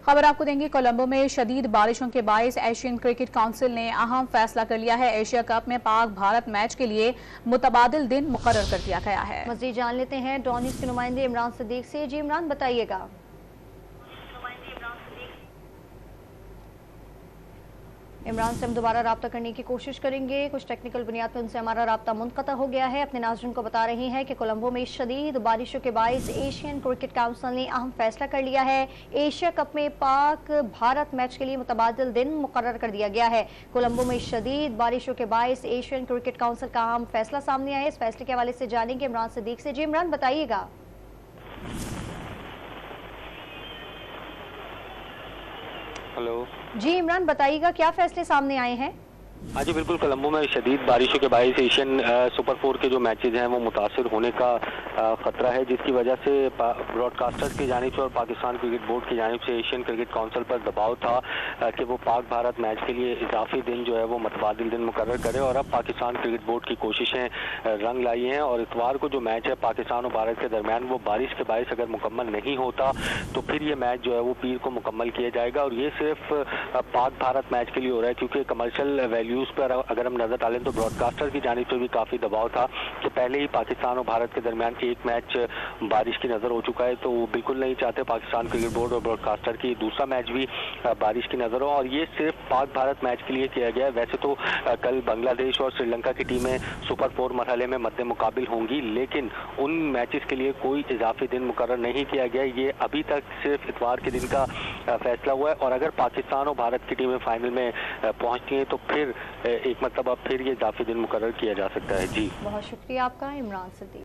खबर आपको देंगे। कोलंबो में शदीद बारिशों के बायस एशियन क्रिकेट काउंसिल ने अहम फैसला कर लिया है। एशिया कप में पाक भारत मैच के लिए मुतबादिल दिन मुकर्रर कर दिया गया है। मज़ीद जान लेते हैं डॉन न्यूज़ के नुमाइंदे इमरान सदीक से। जी इमरान, बताइएगा। इमरान से हम दोबारा रब्ता करने की कोशिश करेंगे। कुछ टेक्निकल बुनियाद पर उनसे हमारा रब्ता मुनक़ता हो गया है। अपने नाज़रीन को बता रहे हैं कि कोलंबो में शदीद बारिशों के बायस एशियन क्रिकेट काउंसिल ने अहम फैसला कर लिया है। एशिया कप में पाक भारत मैच के लिए मुतबादिल दिन मुकर्रर कर दिया गया है। कोलंबो में शदीद बारिशों के बायस एशियन क्रिकेट काउंसिल का अहम फैसला सामने आया है। इस फैसले के हवाले से जानेंगे इमरान सदीक से। जी इमरान, बताइएगा। हेलो जी इमरान, बताइएगा क्या फैसले सामने आए हैं। हाँ जी बिल्कुल, कोलंबो में शदीद बारिशों के बायस एशियन सुपर 4 के जो मैचेज हैं वो मुतासर होने का खतरा है, जिसकी वजह से ब्रॉडकास्टर्स की जानिब से और पाकिस्तान क्रिकेट बोर्ड की जानिब से एशियन क्रिकेट काउंसिल पर दबाव था कि वो पाक भारत मैच के लिए इजाफी दिन जो है वो मुतबादिल दिन मुकर्रर करे। और अब पाकिस्तान क्रिकेट बोर्ड की कोशिशें रंग लाई हैं और इतवार को जो मैच है पाकिस्तान और भारत के दरमियान वो बारिश के बायस अगर मुकम्मल नहीं होता तो फिर ये मैच जो है वो पीर को मुकम्मल किया जाएगा। और ये सिर्फ पाक भारत मैच के लिए हो रहा है, क्योंकि कमर्शियल वैल्यूज़ पर अगर हम नजर डालें तो ब्रॉडकास्टर की जानिब से भी काफी दबाव था कि पहले ही पाकिस्तान और भारत के दरमियान एक मैच बारिश की नजर हो चुका है, तो वो बिल्कुल नहीं चाहते पाकिस्तान क्रिकेट बोर्ड और ब्रॉडकास्टर की दूसरा मैच भी बारिश की नजर हो। और ये सिर्फ पाक भारत मैच के लिए किया गया है। वैसे तो कल बांग्लादेश और श्रीलंका की टीमें सुपर 4 मरहले में मद्दे मुकाबिल होंगी, लेकिन उन मैचेस के लिए कोई इजाफी दिन मुकर्रर नहीं किया गया। ये अभी तक सिर्फ इतवार के दिन का फैसला हुआ है और अगर पाकिस्तान और भारत की टीमें फाइनल में पहुंचती हैं तो फिर एक मतलब अब फिर ये इजाफी दिन मुकर्रर किया जा सकता है। जी बहुत शुक्रिया आपका इमरान सदीक।